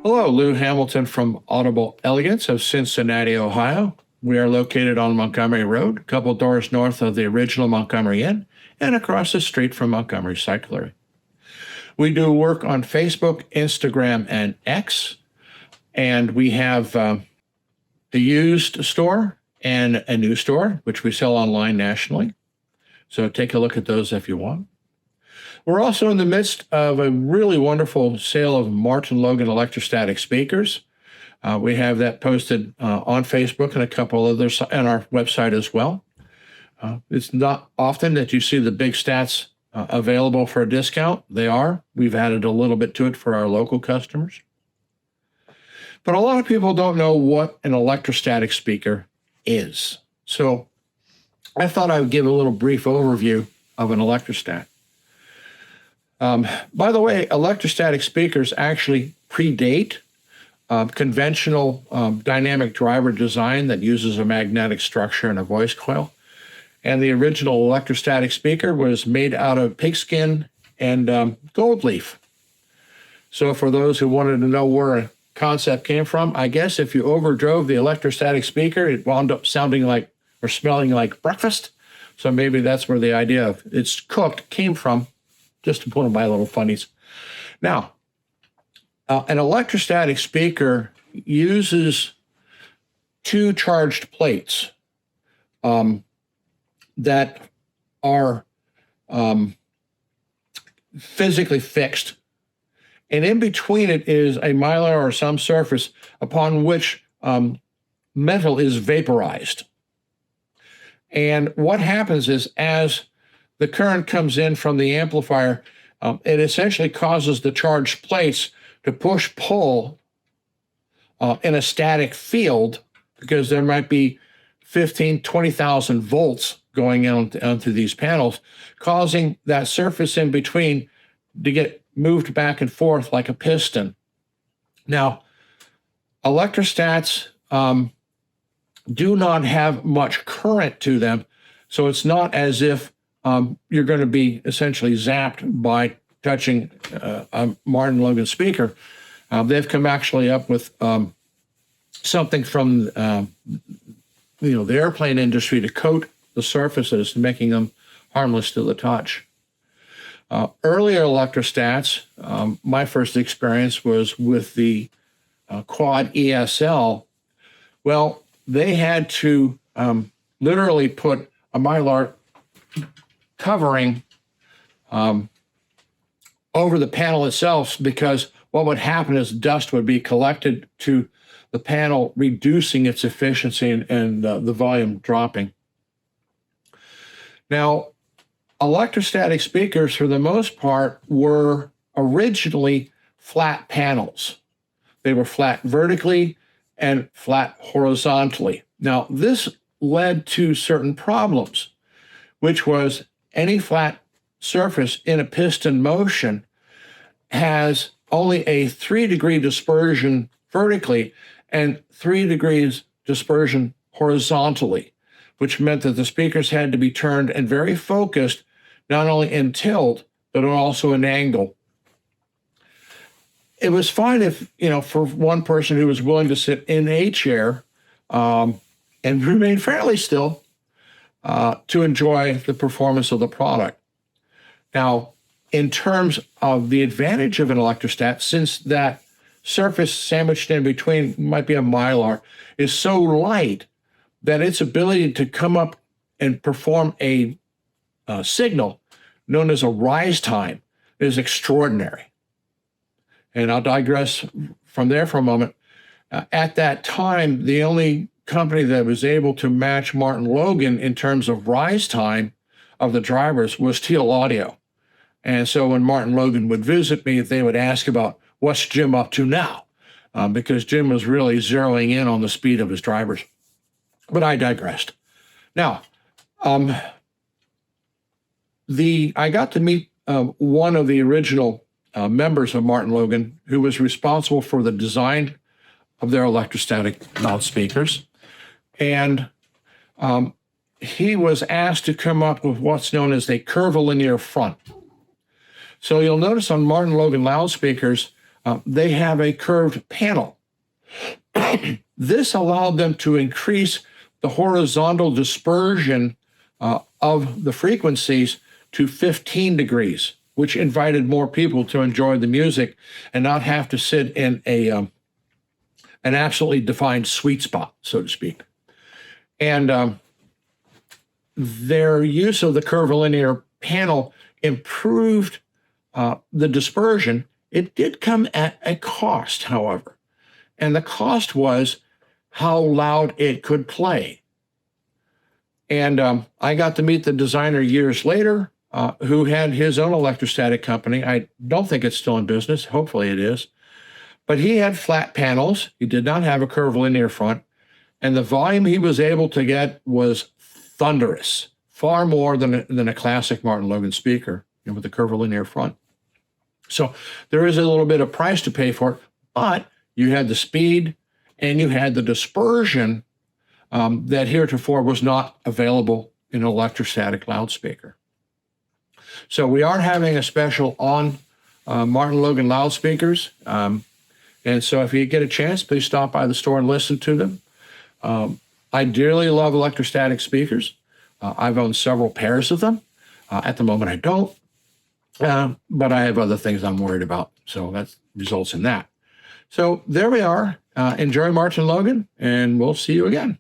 Hello, Lou Hamilton from Audible Elegance of Cincinnati, Ohio. We are located on Montgomery Road, a couple doors north of the original Montgomery Inn and across the street from Montgomery Cyclery. We do work on Facebook, Instagram, and X, and we have a used store and a new store, which we sell online nationally. So take a look at those if you want. We're also in the midst of a really wonderful sale of Martin Logan electrostatic speakers. We have that posted on Facebook and a couple others on our website as well. It's not often that you see the big stats available for a discount. They are. We've added a little bit to it for our local customers. But a lot of people don't know what an electrostatic speaker is. So I thought I would give a little brief overview of an electrostat. By the way, electrostatic speakers actually predate conventional dynamic driver design that uses a magnetic structure and a voice coil. And the original electrostatic speaker was made out of pigskin and gold leaf. So for those who wanted to know where a concept came from, I guess if you overdrove the electrostatic speaker, it wound up sounding like or smelling like breakfast. So maybe that's where the idea of it's cooked came from, just to put them by little funnies. Now, an electrostatic speaker uses two charged plates that are physically fixed. And in between it is a mylar or some surface upon which metal is vaporized. And what happens is as the current comes in from the amplifier, it essentially causes the charged plates to push-pull in a static field because there might be 15, 20,000 volts going onto these panels, causing that surface in between to get moved back and forth like a piston. Now, electrostats do not have much current to them, so it's not as if you're going to be essentially zapped by touching a Martin Logan speaker. They've come actually up with something from the airplane industry to coat the surfaces, making them harmless to the touch. Earlier electrostats, my first experience was with the Quad ESL. Well, they had to literally put a mylar covering over the panel itself, because what would happen is dust would be collected to the panel, reducing its efficiency and the volume dropping. Now, electrostatic speakers, for the most part, were originally flat panels. They were flat vertically and flat horizontally. Now, this led to certain problems, which was any flat surface in a piston motion has only a 3-degree dispersion vertically and 3 degrees dispersion horizontally, which meant that the speakers had to be turned and very focused, not only in tilt, but also in angle. It was fine if, for one person who was willing to sit in a chair and remain fairly still to enjoy the performance of the product. Now, in terms of the advantage of an electrostat, since that surface sandwiched in between might be a mylar, is so light that its ability to come up and perform a signal known as a rise time is extraordinary. And I'll digress from there for a moment. At that time, the only company that was able to match Martin Logan in terms of rise time of the drivers was Teal Audio. And so when Martin Logan would visit me, they would ask about what's Jim up to now, because Jim was really zeroing in on the speed of his drivers. But I digressed. Now, I got to meet one of the original members of Martin Logan, who was responsible for the design of their electrostatic loudspeakers. And he was asked to come up with what's known as a curvilinear front. So you'll notice on Martin Logan loudspeakers, they have a curved panel. This allowed them to increase the horizontal dispersion of the frequencies to 15 degrees, which invited more people to enjoy the music and not have to sit in an absolutely defined sweet spot, so to speak. And their use of the curvilinear panel improved the dispersion. It did come at a cost, however, and the cost was how loud it could play. And I got to meet the designer years later, who had his own electrostatic company. I don't think it's still in business. Hopefully it is. But he had flat panels. He did not have a curvilinear front. And the volume he was able to get was thunderous, far more than a classic Martin Logan speaker, with a curvilinear front. So there is a little bit of price to pay for it, but you had the speed and you had the dispersion that heretofore was not available in an electrostatic loudspeaker. So we are having a special on Martin Logan loudspeakers. And so if you get a chance, please stop by the store and listen to them. I dearly love electrostatic speakers. I've owned several pairs of them. At the moment, I don't. But I have other things I'm worried about. So that results in that. So there we are. Enjoy Martin Logan, and we'll see you again.